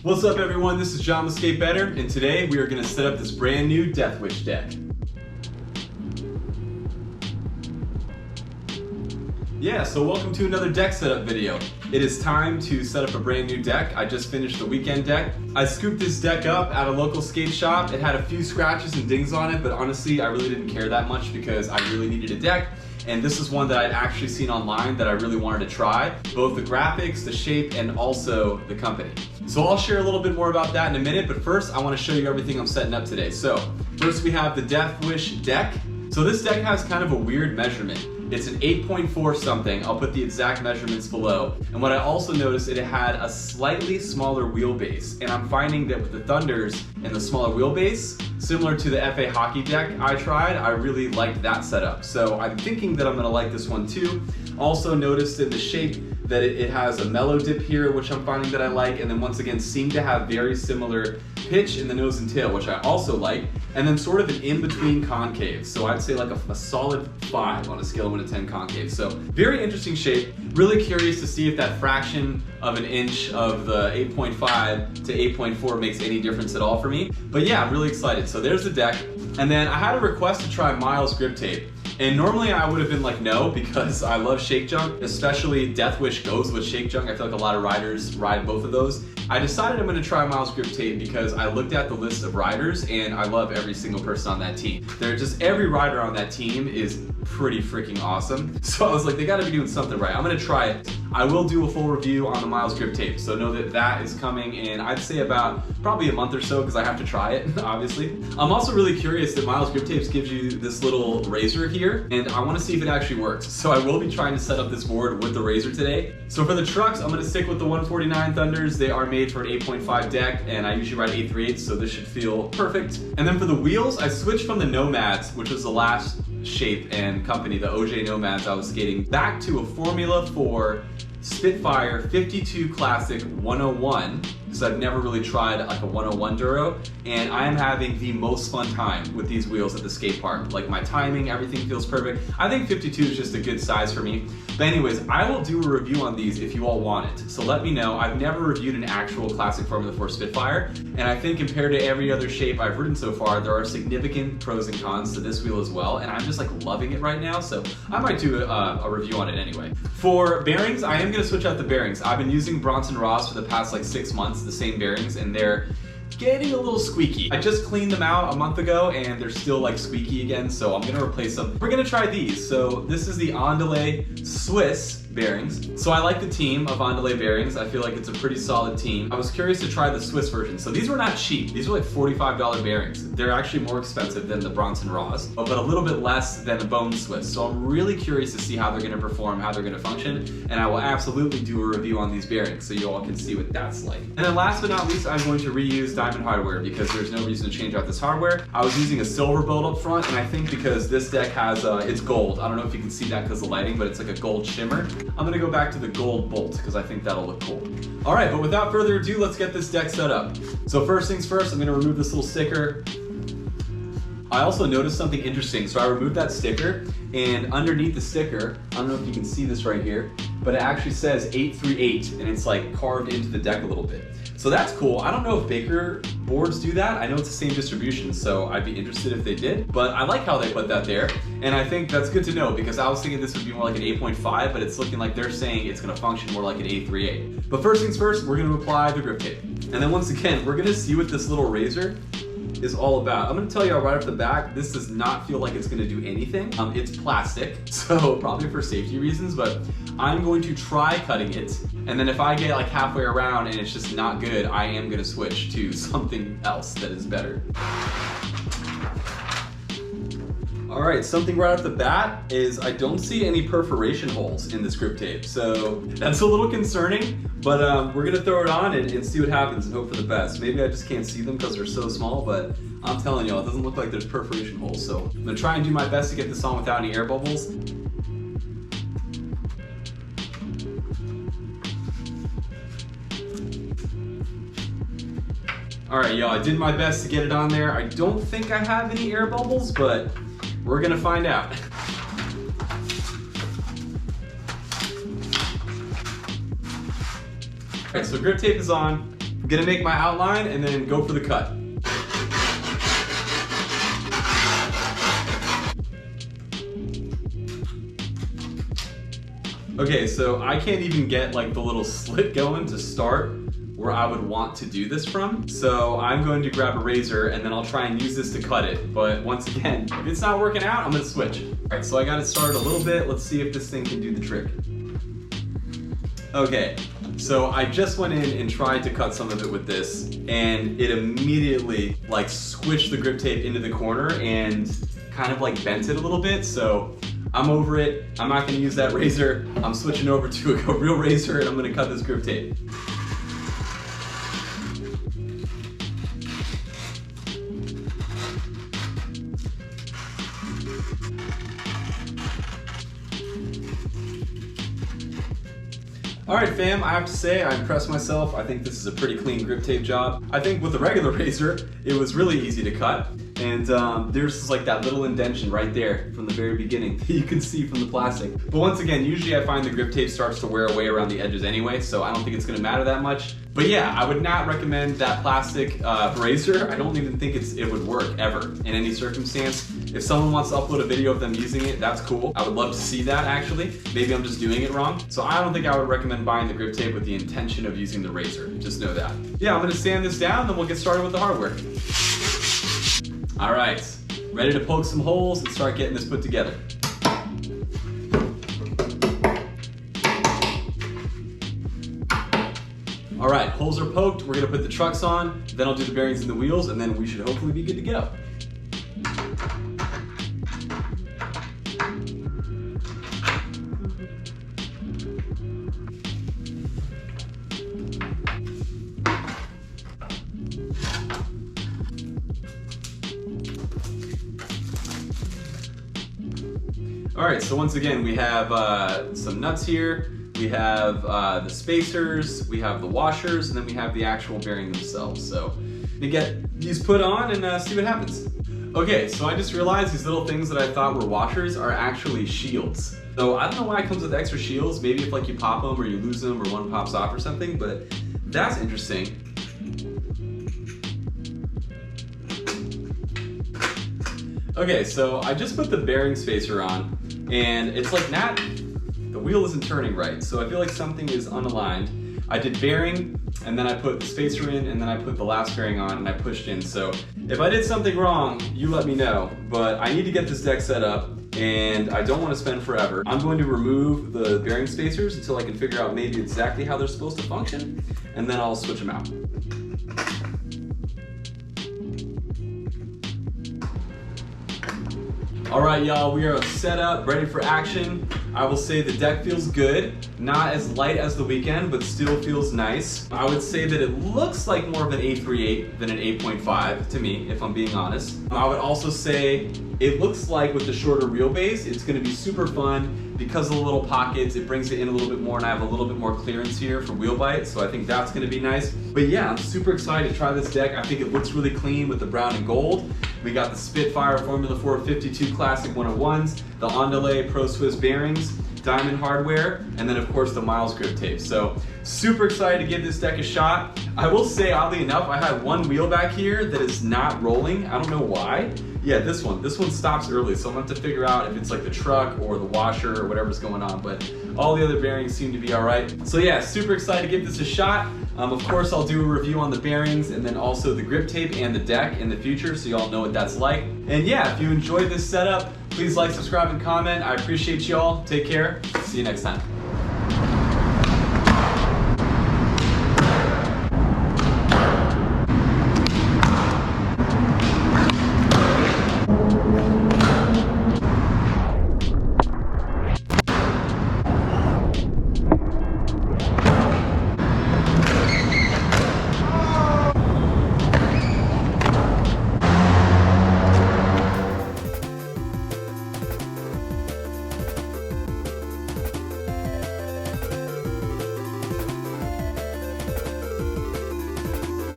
What's up everyone, this is John the Skate Better, and today we are going to set up this brand new Deathwish deck. Yeah, so welcome to another deck setup video. It is time to set up a brand new deck. I just finished the weekend deck. I scooped this deck up at a local skate shop. It had a few scratches and dings on it, but honestly I really didn't care that much because I really needed a deck. And this is one that I'd actually seen online that I really wanted to try. Both the graphics, the shape, and also the company. So I'll share a little bit more about that in a minute, but first I want to show you everything I'm setting up today. So first we have the Deathwish deck. So this deck has kind of a weird measurement. It's an 8.4 something. I'll put the exact measurements below. And what I also noticed, it had a slightly smaller wheelbase. And I'm finding that with the Thunders and the smaller wheelbase, similar to the FA hockey deck I tried, I really liked that setup. So I'm thinking that I'm gonna like this one too. Also noticed in the shape that it has a mellow dip here, which I'm finding that I like, and then once again seem to have very similar pitch in the nose and tail, which I also like, and then sort of an in-between concave. So I'd say like a solid 5 on a scale of 1 to 10 concave. So very interesting shape. Really curious to see if that fraction of an inch of the 8.5 to 8.4 makes any difference at all for me. But yeah, I'm really excited. So there's the deck. And then I had a request to try Miles grip tape. And normally I would have been like no, because I love shake junk, especially Deathwish goes with shake junk. I feel like a lot of riders ride both of those. I decided I'm going to try Miles grip tape because I looked at the list of riders and I love every single person on that team. Every rider on that team is pretty freaking awesome. So I was like, they gotta be doing something right. I'm gonna try it. I will do a full review on the Miles grip tape, so know that that is coming in, I'd say about probably a month or so, because I have to try it, obviously. I'm also really curious that Miles grip tapes gives you this little razor here, and I want to see if it actually works. So I will be trying to set up this board with the razor today. So for the trucks, I'm gonna stick with the 149 Thunders. They are made for an 8.5 deck, and I usually ride 8/3, so this should feel perfect. And then for the wheels, I switched from the Nomads, which was the last shape and company, the OJ Nomads I was skating, back to a Formula 4 Spitfire 52 Classic 101, because I've never really tried like a 101 Duro, and I am having the most fun time with these wheels at the skate park. Like my timing, everything feels perfect. I think 52 is just a good size for me. But anyways, I will do a review on these if you all want it. So let me know. I've never reviewed an actual classic Formula 4 Spitfire, and I think compared to every other shape I've ridden so far, there are significant pros and cons to this wheel as well, and I'm just like loving it right now, so I might do a review on it anyway. For bearings, I am gonna switch out the bearings. I've been using Bronson Ross for the past like 6 months, the same bearings, and they're getting a little squeaky. I just cleaned them out a month ago and they're still like squeaky again, so I'm gonna replace them. We're gonna try these. So this is the Ondelay Swiss bearings. So I like the team of Ondelay bearings. I feel like it's a pretty solid team. I was curious to try the Swiss version. So these were not cheap. These were like $45 bearings. They're actually more expensive than the Bronson Ross, but a little bit less than the Bone Swiss. So I'm really curious to see how they're gonna perform, how they're gonna function, and I will absolutely do a review on these bearings so you all can see what that's like. And then last but not least, I'm going to reuse Diamond hardware because there's no reason to change out this hardware. I was using a silver bolt up front, and I think because this deck has, it's gold. I don't know if you can see that because of the lighting, but it's like a gold shimmer. I'm gonna go back to the gold bolt because I think that'll look cool. All right, but without further ado, let's get this deck set up. So first things first, I'm gonna remove this little sticker. I also noticed something interesting. So I removed that sticker, and underneath the sticker, I don't know if you can see this right here, but it actually says 838, and it's like carved into the deck a little bit. So that's cool. I don't know if Baker boards do that. I know it's the same distribution, so I'd be interested if they did, but I like how they put that there, and I think that's good to know because I was thinking this would be more like an 8.5, but it's looking like they're saying it's gonna function more like an 838. But first things first, we're gonna apply the grip tape. And then once again, we're gonna see what this little razor is all about. I'm gonna tell you right off the bat, this does not feel like it's gonna do anything. It's plastic, so probably for safety reasons, but I'm going to try cutting it, and then if I get like halfway around and it's just not good, I am gonna switch to something else that is better. All right, something right off the bat is I don't see any perforation holes in this grip tape, so that's a little concerning, but we're gonna throw it on and see what happens and hope for the best. Maybe I just can't see them because they're so small, but I'm telling y'all, it doesn't look like there's perforation holes, so I'm gonna try and do my best to get this on without any air bubbles. All right, y'all, I did my best to get it on there. I don't think I have any air bubbles, but we're gonna find out. All right, so grip tape is on. I'm gonna make my outline and then go for the cut. Okay, so I can't even get like the little slit going to start where I would want to do this from. So I'm going to grab a razor and then I'll try and use this to cut it. But once again, if it's not working out, I'm gonna switch. All right, so I got it started a little bit. Let's see if this thing can do the trick. Okay, so I just went in and tried to cut some of it with this, and it immediately like squished the grip tape into the corner and kind of like bent it a little bit. So I'm over it. I'm not gonna use that razor. I'm switching over to a real razor and I'm gonna cut this grip tape. All right, fam, I have to say I impressed myself. I think this is a pretty clean grip tape job. I think with the regular razor, it was really easy to cut. And there's like that little indentation right there from the very beginning that you can see from the plastic. But once again, usually I find the grip tape starts to wear away around the edges anyway, so I don't think it's gonna matter that much. But yeah, I would not recommend that plastic razor. I don't even think it would work ever in any circumstance. If someone wants to upload a video of them using it, that's cool. I would love to see that actually. Maybe I'm just doing it wrong. So I don't think I would recommend buying the grip tape with the intention of using the razor. Just know that. Yeah, I'm gonna sand this down, then we'll get started with the hardware. All right, ready to poke some holes and start getting this put together. All right, holes are poked. We're gonna put the trucks on, then I'll do the bearings and the wheels, and then we should hopefully be good to go. All right, so once again, we have some nuts here, we have the spacers, we have the washers, and then we have the actual bearing themselves. So to get these put on and see what happens. Okay, so I just realized these little things that I thought were washers are actually shields. So I don't know why it comes with extra shields, maybe if like you pop them or you lose them or one pops off or something, but that's interesting. Okay, so I just put the bearing spacer on, and it's like the wheel isn't turning right, so I feel like something is unaligned. I did bearing, and then I put the spacer in, and then I put the last bearing on, and I pushed in. So if I did something wrong, you let me know, but I need to get this deck set up, and I don't want to spend forever. I'm going to remove the bearing spacers until I can figure out maybe exactly how they're supposed to function, and then I'll switch them out. All right, y'all, we are set up, ready for action. I will say the deck feels good. Not as light as the weekend, but still feels nice. I would say that it looks like more of an 838 than an 8.5 to me, if I'm being honest. I would also say it looks like with the shorter wheelbase, it's gonna be super fun because of the little pockets. It brings it in a little bit more, and I have a little bit more clearance here for wheel bite, so I think that's gonna be nice. But yeah, I'm super excited to try this deck. I think it looks really clean with the brown and gold. We got the Spitfire Formula 452 Classic 101s, the Andale Pro Swiss bearings, diamond hardware, and then of course the Miles grip tape. So super excited to give this deck a shot. I will say, oddly enough, I had one wheel back here that is not rolling. I don't know why. Yeah, this one stops early, so I'm gonna have to figure out if it's like the truck or the washer or whatever's going on, but all the other bearings seem to be all right. So yeah, super excited to give this a shot. Of course, I'll do a review on the bearings and then also the grip tape and the deck in the future, so y'all know what that's like. And yeah, if you enjoyed this setup, please like, subscribe, and comment. I appreciate y'all. Take care. See you next time.